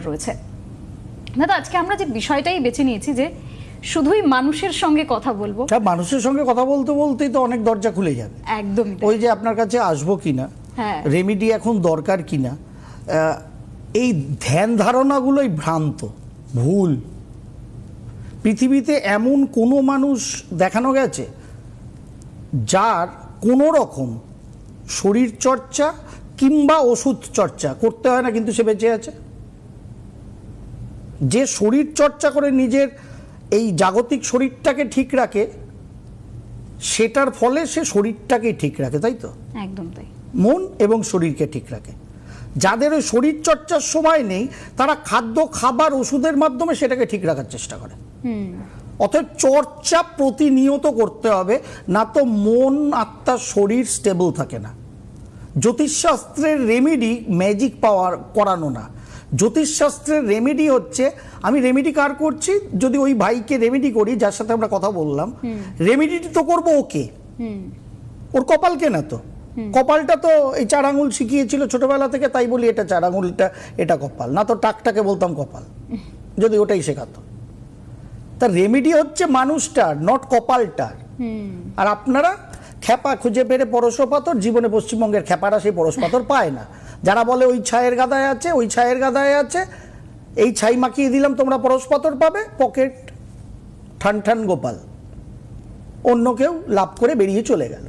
রয়েছে। দাদা, আজকে আমরা যে বিষয়টাই বেছে নিয়েছি যে শুধুই মানুষের সঙ্গে কথা বলবো। মানুষের সঙ্গে কথা বলতে বলতেই তো অনেক দরজা খুলে যাবে। একদমই ওই যে আপনার কাছে আসবো কিনা, রেমিডি এখন দরকার কিনা, এই ধ্যান ধারণাগুলোই ভ্রান্ত, ভুল। পৃথিবীতে এমন কোনো মানুষ দেখানো গেছে যার কোনো রকম শরীর চর্চা কিংবা ওষুধ চর্চা করতে হয় না কিন্তু সে বেঁচে আছে? যে শরীর চর্চা করে নিজের এই জাগতিক শরীরটাকে ঠিক রাখে, সেটার ফলে সে শরীরটাকেই ঠিক রাখে, তাই তো? একদম তাই। মন এবং শরীরকে ঠিক রাখে। যাদের ওই শরীর চর্চার সময় নেই, তারা খাদ্য, খাবার, ওষুধের মাধ্যমে সেটাকে ঠিক রাখার চেষ্টা করে। অতএব চর্চা প্রতিনিয়ত করতে হবে, না তো মন, আত্মা, শরীর স্টেবল থাকে না। জ্যোতিষশাস্ত্রের রেমেডি ম্যাজিক পাওয়ার করানো না। জ্যোতিষশাস্ত্রের রেমেডি হচ্ছে, আমি রেমেডি কার করছি, যদি ওই ভাইকে রেমেডি করি যার সাথে আমরা কথা বললাম, রেমেডিটি তো করবো ওকে, ওর কপালকে না তো। কপালটা তো এই 4 আঙুল শিখিয়েছিল ছোটবেলা থেকে, তাই বলি এটা 4 আঙুলটা, এটা কপাল না তো টাকটাকে বলতাম কপাল, যদি ওটাই শেখাতো। তা রেমেডি হচ্ছে মানুষটার, নট কপালটার। আর আপনারা খ্যাপা খুঁজে পেরে পরশ পাথর, জীবনে পশ্চিমবঙ্গের খ্যাপারা সেই পরশ পাথর পায় না। যারা বলে ওই ছায়ের গাদায় আছে, ওই ছায়ের গাদায় আছে, এই ছাই মাখিয়ে দিলাম তোমরা পরশ পাথর পাবে, পকেট ঠান ঠান গোপাল, অন্য কেউ লাভ করে বেরিয়ে চলে গেল,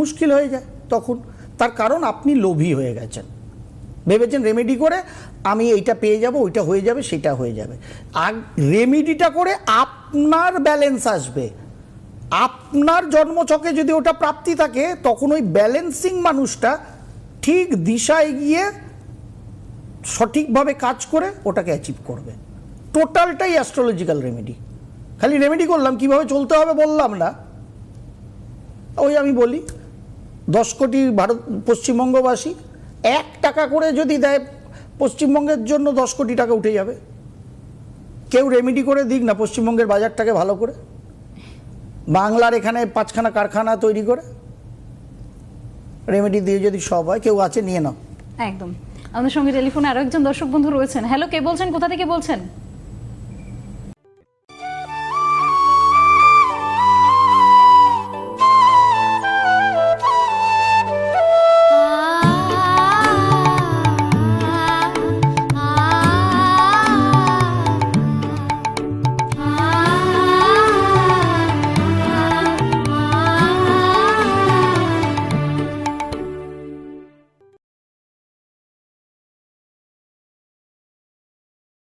মুশকিল হয়ে যায় তখন। তার কারণ আপনি লোভী হয়ে গেছেন, ভেবেছেন রেমেডি করে আমি এইটা পেয়ে যাব, ওইটা হয়ে যাবে, সেটা হয়ে যাবে। আর রেমেডিটা করে আপনার ব্যালেন্স আসবে। আপনার জন্মছকে যদি ওটা প্রাপ্তি থাকে, তখন ওই ব্যালেন্সিং মানুষটা ঠিক দিশায় গিয়ে সঠিকভাবে কাজ করে ওটাকে অ্যাচিভ করবে। টোটালটাই অ্যাস্ট্রোলজিক্যাল রেমেডি। খালি রেমেডি করলাম, কিভাবে চলতে হবে বললাম না। ওই আমি বলি 10 কোটি পশ্চিমবঙ্গবাসী 1 টাকা করে যদি দেয়, পশ্চিমবঙ্গের জন্য 10 কোটি টাকা উঠে যাবে। কেউ রেমেডি করে দিক না পশ্চিমবঙ্গের বাজারটাকে ভালো করে, বাংলার এখানে 5খানা কারখানা তৈরি করে রেমেডি দিয়ে যদি সব হয়। কেউ আছে, নিয়ে নাও। একদম। আমাদের সঙ্গে টেলিফোনে আরো একজন দর্শক বন্ধু রয়েছেন। হ্যালো, কে বলছেন, কোথা থেকে বলছেন?